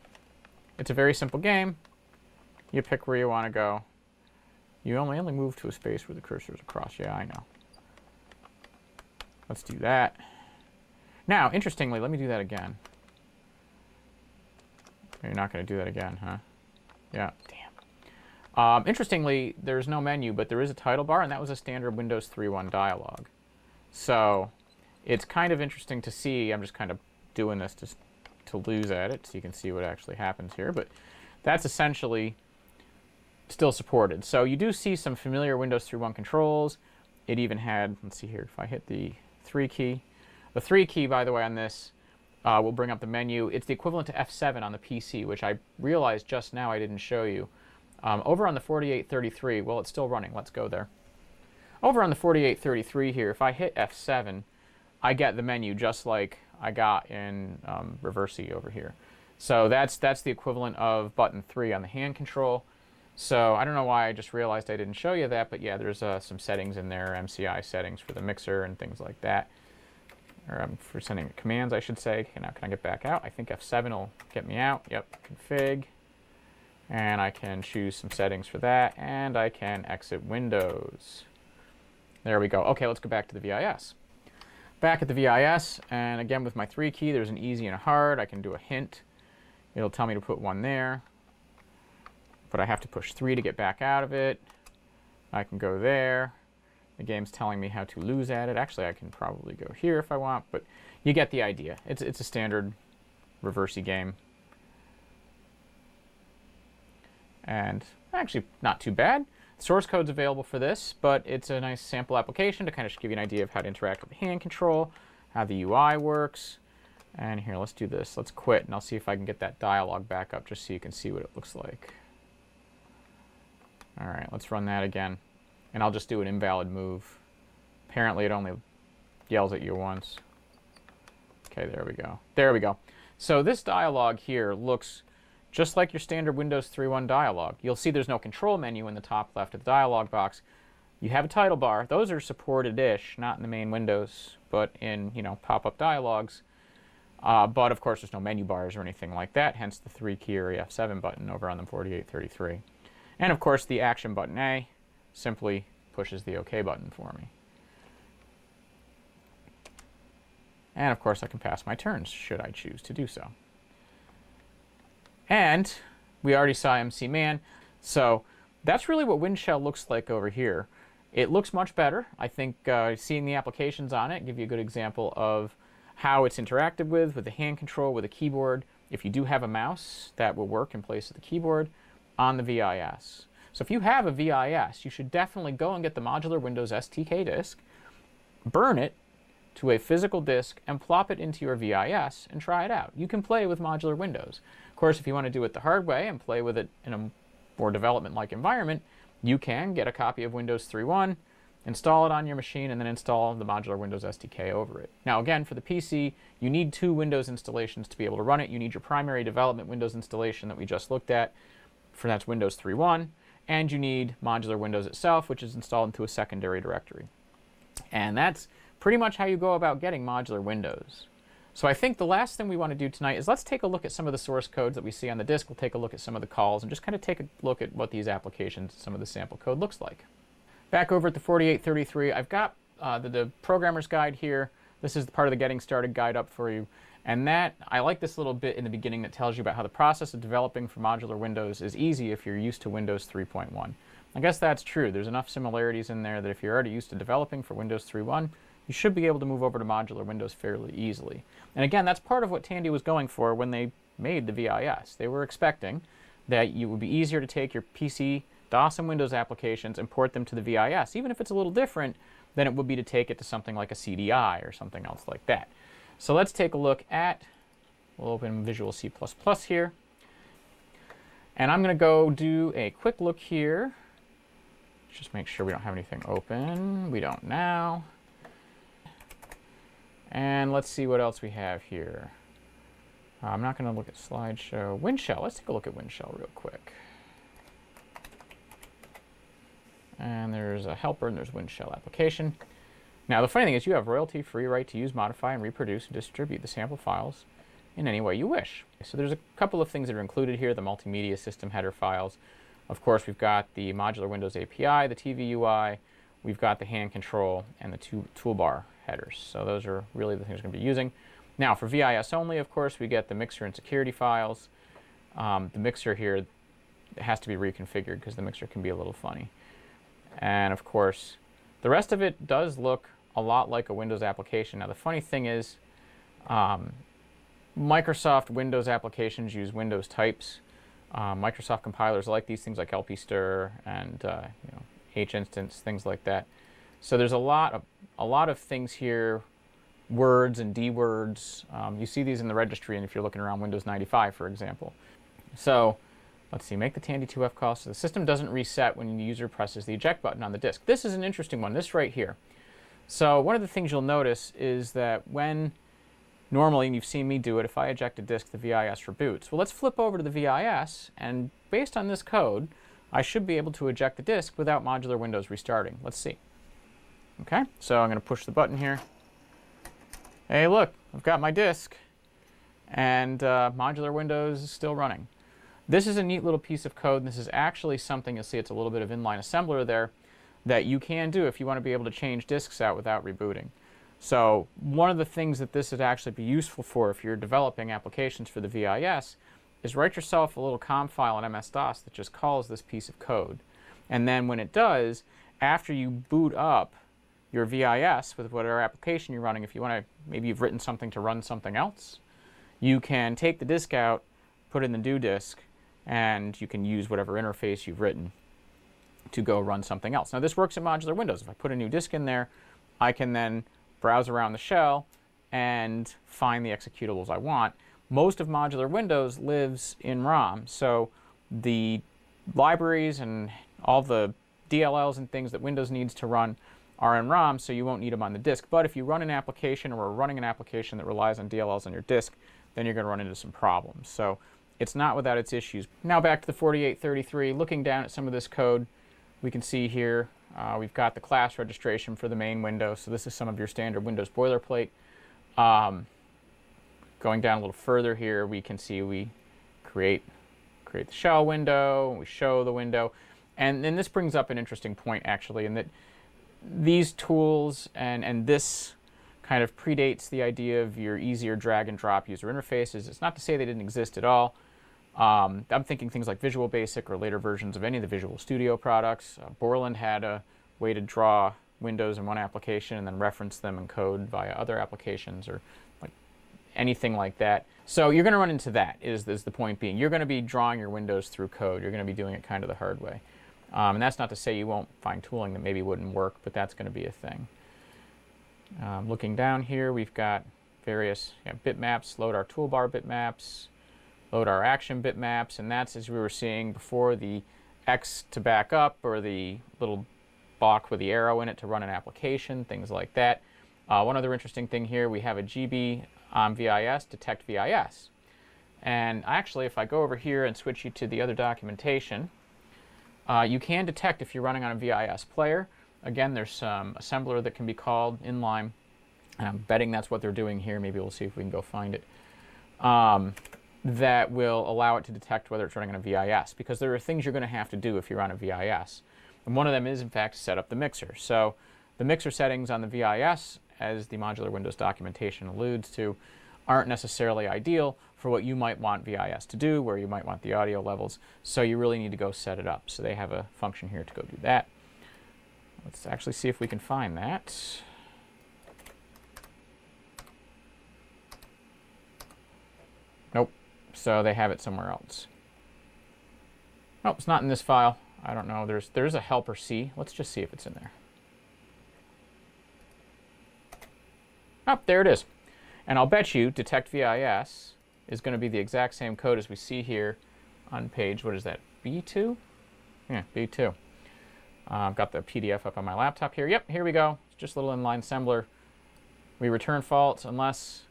It's a very simple game. You pick where you want to go. You only move to a space where the cursor is across. Yeah, I know. Let's do that. Now, interestingly, let me do that again. You're not going to do that again, huh? Yeah, damn. Interestingly, there's no menu, but there is a title bar, and that was a standard Windows 3.1 dialog. So it's kind of interesting to see. I'm just kind of doing this just to lose at it so you can see what actually happens here. But that's essentially still supported. So you do see some familiar Windows 3.1 controls. It even had, let's see here, if I hit the 3 key. The 3 key, by the way, on this will bring up the menu. It's the equivalent to F7 on the PC, which I realized just now I didn't show you. Over on the 4833, well, it's still running. Let's go there. Over on the 4833 here, if I hit F7, I get the menu just like I got in Reversi over here. So that's the equivalent of button 3 on the hand control. So I don't know why I just realized I didn't show you that, but yeah, there's some settings in there, MCI settings for the mixer and things like that. Or for sending commands, I should say. Okay, now can I get back out? I think F7 will get me out. Yep, config. And I can choose some settings for that, and I can exit Windows. There we go. Okay, let's go back to the VIS. Back at the VIS, and again with my 3 key, there's an easy and a hard. I can do a hint. It'll tell me to put 1 there, but I have to push 3 to get back out of it. I can go there. The game's telling me how to lose at it. Actually, I can probably go here if I want, but you get the idea. It's a standard Reversi game. And actually not too bad. Source code's available for this, but it's a nice sample application to kind of give you an idea of how to interact with the hand control, how the UI works. And here, let's do this. Let's quit, and I'll see if I can get that dialog back up just so you can see what it looks like. All right, let's run that again. And I'll just do an invalid move. Apparently, it only yells at you once. Okay, there we go. There we go. So this dialog here looks just like your standard Windows 3.1 dialog. You'll see there's no control menu in the top left of the dialog box. You have a title bar. Those are supported-ish, not in the main Windows, but in, pop-up dialogs. But of course, there's no menu bars or anything like that, hence the 3 key or F7 button over on the 4833. And of course, the action button A simply pushes the OK button for me. And of course, I can pass my turns, should I choose to do so. And we already saw MCMAN, so that's really what WinShell looks like over here. It looks much better. I think seeing the applications on it give you a good example of how it's interacted with the hand control, with a keyboard. If you do have a mouse, that will work in place of the keyboard on the VIS. So if you have a VIS, you should definitely go and get the Modular Windows SDK disk, burn it to a physical disk, and plop it into your VIS and try it out. You can play with Modular Windows. Of course, if you want to do it the hard way and play with it in a more development-like environment, you can get a copy of Windows 3.1, install it on your machine, and then install the Modular Windows SDK over it. Now again, for the PC, you need 2 Windows installations to be able to run it. You need your primary development Windows installation that we just looked at, for that's Windows 3.1, and you need Modular Windows itself, which is installed into a secondary directory. And that's pretty much how you go about getting Modular Windows. So I think the last thing we want to do tonight is let's take a look at some of the source codes that we see on the disk. We'll take a look at some of the calls and just kind of take a look at what these applications, some of the sample code looks like. Back over at the 4833, I've got the programmer's guide here. This is part of the Getting Started guide up for you. And I like this little bit in the beginning that tells you about how the process of developing for Modular Windows is easy if you're used to Windows 3.1. I guess that's true. There's enough similarities in there that if you're already used to developing for Windows 3.1, you should be able to move over to Modular Windows fairly easily. And again, that's part of what Tandy was going for when they made the VIS. They were expecting that it would be easier to take your PC, DOS, and Windows applications and port them to the VIS, even if it's a little different than it would be to take it to something like a CDI or something else like that. So let's take a look at, we'll open Visual C++ here. And I'm going to go do a quick look here. Just make sure we don't have anything open. We don't now. And let's see what else we have here. I'm not going to look at Slideshow. WinShell. Let's take a look at WinShell real quick. And there's a helper, and there's WinShell application. Now, the funny thing is you have royalty-free right to use, modify, and reproduce and distribute the sample files in any way you wish. So there's a couple of things that are included here, the multimedia system header files. Of course, we've got the Modular Windows API, the TV UI, we've got the hand control, and the toolbar headers. So those are really the things we're going to be using. Now, for VIS only, of course, we get the mixer and security files. The mixer here has to be reconfigured because the mixer can be a little funny. And of course, the rest of it does look a lot like a Windows application. Now, the funny thing is, Microsoft Windows applications use Windows types. Microsoft compilers like these things like LPstir and H-instance, things like that. So there's a lot of things here, words and D-words. You see these in the registry, and if you're looking around Windows 95, for example. So let's see, make the Tandy 2F call so the system doesn't reset when the user presses the eject button on the disk. This is an interesting one, this right here. So one of the things you'll notice is that when normally, and you've seen me do it, if I eject a disk, the VIS reboots. Well, let's flip over to the VIS, and based on this code, I should be able to eject the disk without Modular Windows restarting. Let's see. Okay, so I'm going to push the button here. Hey, look, I've got my disk, and Modular Windows is still running. This is a neat little piece of code, and this is actually something, you'll see it's a little bit of inline assembler there, that you can do if you want to be able to change disks out without rebooting. So one of the things that this would actually be useful for if you're developing applications for the VIS is write yourself a little COM file in MS-DOS that just calls this piece of code. And then when it does, after you boot up your VIS with whatever application you're running, if you want to, maybe you've written something to run something else, you can take the disk out, put it in the do disk, and you can use whatever interface you've written to go run something else. Now this works in Modular Windows. If I put a new disk in there, I can then browse around the shell and find the executables I want. Most of Modular Windows lives in ROM, so the libraries and all the DLLs and things that Windows needs to run are in ROM, so you won't need them on the disk. But if you run an application or are running an application that relies on DLLs on your disk, then you're going to run into some problems. So it's not without its issues. Now back to the 4833, looking down at some of this code, we can see here we've got the class registration for the main window. So this is some of your standard Windows boilerplate. Going down a little further here, we can see we create the shell window, we show the window. And then this brings up an interesting point, actually, in that these tools and this kind of predates the idea of your easier drag and drop user interfaces. It's not to say they didn't exist at all. I'm thinking things like Visual Basic or later versions of any of the Visual Studio products. Borland had a way to draw windows in one application and then reference them in code via other applications or like anything like that. So you're going to run into that, is the point being. You're going to be drawing your windows through code. You're going to be doing it kind of the hard way. And that's not to say you won't find tooling that maybe wouldn't work, but that's going to be a thing. Looking down here, we've got various bitmaps, load our toolbar bitmaps, load our action bitmaps, and that's, as we were seeing before, the X to back up, or the little block with the arrow in it to run an application, things like that. One other interesting thing here, we have a GB on VIS, detect VIS. And actually, if I go over here and switch you to the other documentation, you can detect if you're running on a VIS player. Again, there's some assembler that can be called inline, and I'm betting that's what they're doing here. Maybe we'll see if we can go find it. That will allow it to detect whether it's running on a VIS, because there are things you're going to have to do if you're on a VIS. And one of them is, in fact, set up the mixer. So the mixer settings on the VIS, as the Modular Windows documentation alludes to, aren't necessarily ideal for what you might want VIS to do, where you might want the audio levels. So you really need to go set it up. So they have a function here to go do that. Let's actually see if we can find that. Nope. So they have it somewhere else. Oh, it's not in this file. I don't know. There's a helper C. Let's just see if it's in there. Oh, there it is. And I'll bet you detect VIS is going to be the exact same code as we see here on page, what is that, B2? Yeah, B2. I've got the PDF up on my laptop here. Yep, here we go. It's just a little inline assembler. We return false unless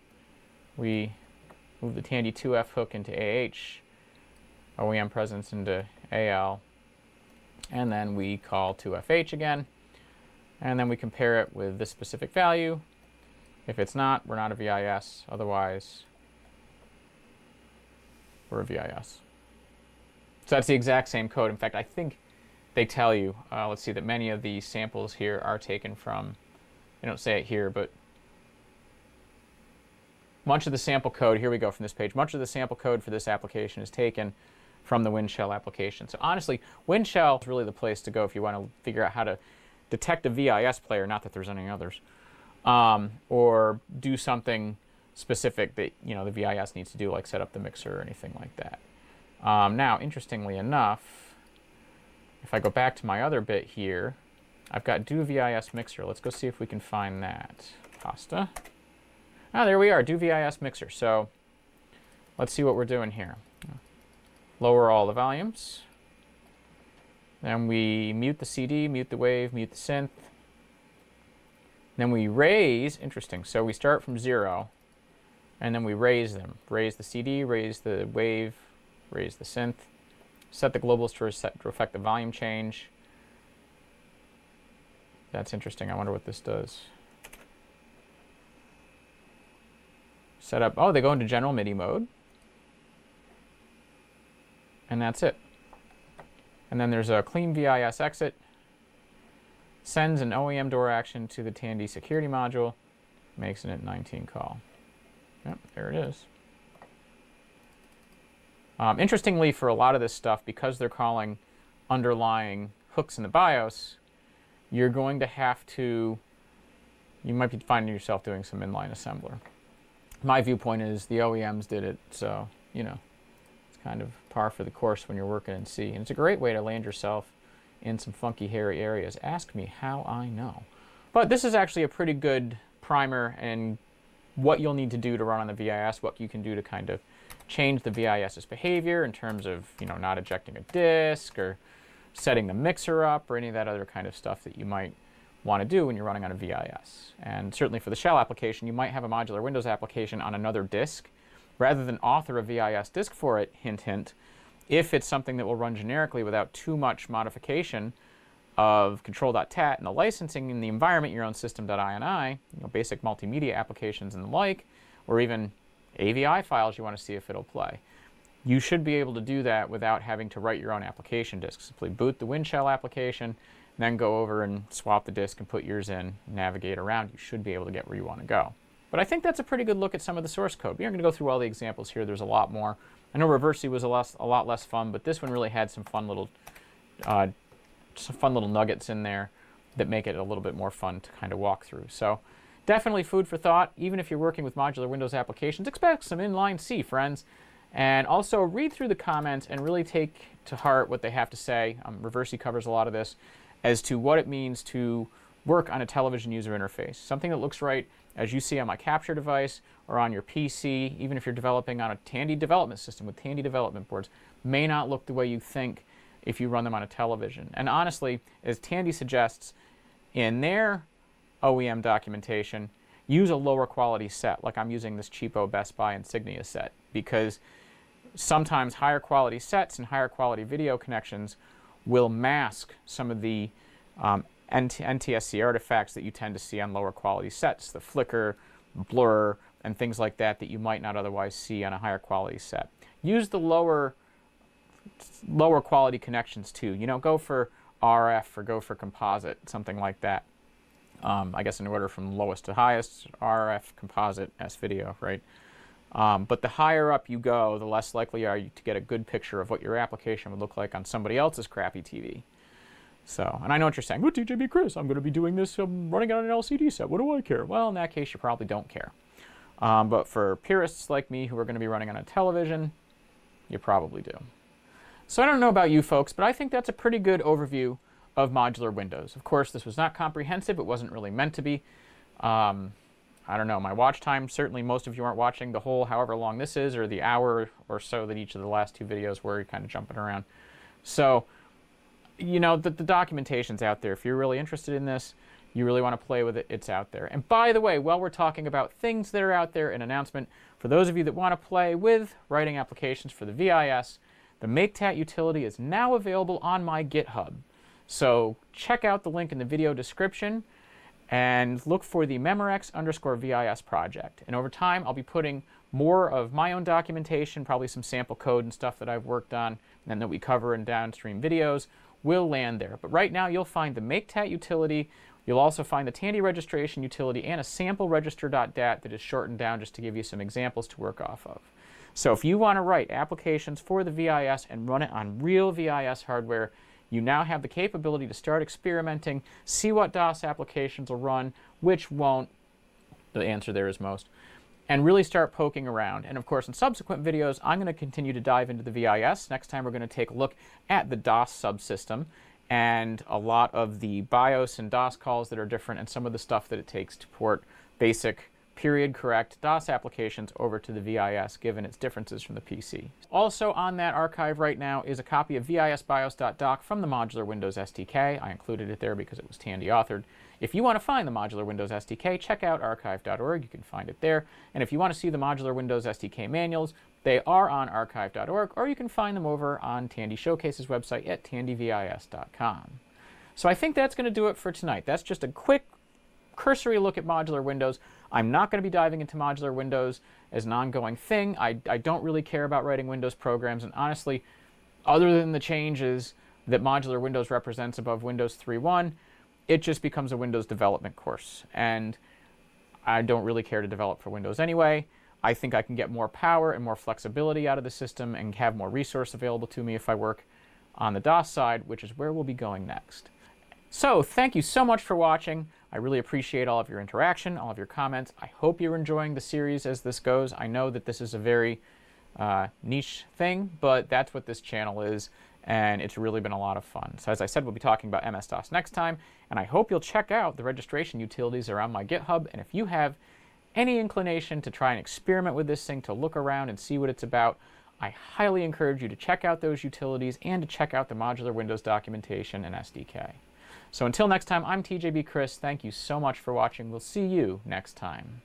we move the Tandy 2F hook into AH, OEM presence into AL, and then we call 2FH again, and then we compare it with this specific value. If it's not, we're not a VIS. Otherwise, we're a VIS. So that's the exact same code. In fact, I think they tell you, let's see, that many of the samples here are taken from, they don't say it here, but much of the sample code, here we go from this page, much of the sample code for this application is taken from the WinShell application. So honestly, WinShell is really the place to go if you want to figure out how to detect a VIS player, not that there's any others, or do something specific that the VIS needs to do, like set up the mixer or anything like that. Now, interestingly enough, if I go back to my other bit here, I've got do VIS mixer. Let's go see if we can find that. Pasta. Ah, there we are, do VIS mixer. So let's see what we're doing here. Lower all the volumes. Then we mute the CD, mute the wave, mute the synth. Then we raise, interesting, so we start from 0, and then we raise them. Raise the CD, raise the wave, raise the synth. Set the globals to affect the volume change. That's interesting. I wonder what this does. Set up, oh, they go into general MIDI mode. And that's it. And then there's a clean VIS exit. Sends an OEM door action to the Tandy security module. Makes an int19 call. Yep, there it is. Interestingly, for a lot of this stuff, because they're calling underlying hooks in the BIOS, you're going to have to, you might be finding yourself doing some inline assembler. My viewpoint is the OEMs did it, so, it's kind of par for the course when you're working in C. And it's a great way to land yourself in some funky, hairy areas. Ask me how I know. But this is actually a pretty good primer and what you'll need to do to run on the VIS, what you can do to kind of change the VIS's behavior in terms of, not ejecting a disk or setting the mixer up or any of that other kind of stuff that you might want to do when you're running on a VIS. And certainly for the shell application, you might have a Modular Windows application on another disk. Rather than author a VIS disk for it, hint, hint, if it's something that will run generically without too much modification of control.tat and the licensing in the environment, your own system.ini, basic multimedia applications and the like, or even AVI files you want to see if it'll play. You should be able to do that without having to write your own application disk. Simply boot the WinShell application, then go over and swap the disk and put yours in, navigate around. You should be able to get where you want to go. But I think that's a pretty good look at some of the source code. We aren't going to go through all the examples here. There's a lot more. I know Reversi was a lot less fun, but this one really had some fun little nuggets in there that make it a little bit more fun to kind of walk through. So definitely food for thought. Even if you're working with Modular Windows applications, expect some inline C, friends. And also read through the comments and really take to heart what they have to say. Reversi covers a lot of this as to what it means to work on a television user interface. Something that looks right as you see on my capture device or on your PC, even if you're developing on a Tandy development system with Tandy development boards, may not look the way you think if you run them on a television. And honestly, as Tandy suggests in their OEM documentation, use a lower quality set, like I'm using this cheapo Best Buy Insignia set, because sometimes higher quality sets and higher quality video connections will mask some of the NTSC artifacts that you tend to see on lower quality sets, the flicker, blur, and things like that that you might not otherwise see on a higher quality set. Use the lower quality connections too. You know, go for RF or go for composite, something like that. I guess in order from lowest to highest, RF, composite, S-video, right? But the higher up you go, the less likely are you to get a good picture of what your application would look like on somebody else's crappy TV. So, and I know what you're saying, well, TJB Chris, I'm going to be doing this running on an LCD set. What do I care? Well, in that case, you probably don't care. But for purists like me who are going to be running on a television, you probably do. So I don't know about you folks, but I think that's a pretty good overview of modular Windows. Of course, this was not comprehensive. It wasn't really meant to be. I don't know, my watch time, certainly most of you aren't watching the whole however long this is, or the hour or so that each of the last two videos were kind of jumping around. So, you know, the documentation's out there. If you're really interested in this, you really want to play with it, it's out there. And by the way, while we're talking about things that are out there, an announcement for those of you that want to play with writing applications for the VIS, the MakeTat utility is now available on my GitHub. So check out the link in the video description and look for the Memorex_VIS project. And over time, I'll be putting more of my own documentation, probably some sample code and stuff that I've worked on and that we cover in downstream videos, will land there. But right now, you'll find the MakeTat utility. You'll also find the Tandy registration utility and a sample register.dat that is shortened down just to give you some examples to work off of. So if you want to write applications for the VIS and run it on real VIS hardware, you now have the capability to start experimenting, see what DOS applications will run, which won't. The answer there is most. And really start poking around. And of course, in subsequent videos, I'm going to continue to dive into the VIS. Next time, we're going to take a look at the DOS subsystem and a lot of the BIOS and DOS calls that are different and some of the stuff that it takes to port basic period correct DOS applications over to the VIS, given its differences from the PC. Also on that archive right now is a copy of visbios.doc from the Modular Windows SDK. I included it there because it was Tandy authored. If you want to find the Modular Windows SDK, check out archive.org. You can find it there. And if you want to see the Modular Windows SDK manuals, they are on archive.org, or you can find them over on Tandy Showcase's website at tandyvis.com. So I think that's going to do it for tonight. That's just a quick cursory look at modular Windows. I'm not going to be diving into modular Windows as an ongoing thing. I don't really care about writing Windows programs, and honestly, other than the changes that modular Windows represents above Windows 3.1, it just becomes a Windows development course, and I don't really care to develop for Windows anyway. I think I can get more power and more flexibility out of the system and have more resource available to me if I work on the DOS side, which is where we'll be going next. So thank you so much for watching. I really appreciate all of your interaction, all of your comments. I hope you're enjoying the series as this goes. I know that this is a very niche thing, but that's what this channel is, and it's really been a lot of fun. So as I said, we'll be talking about MS-DOS next time, and I hope you'll check out the registration utilities around my GitHub, and if you have any inclination to try and experiment with this thing, to look around and see what it's about, I highly encourage you to check out those utilities and to check out the Modular Windows documentation and SDK. So until next time, I'm TJB Chris. Thank you so much for watching. We'll see you next time.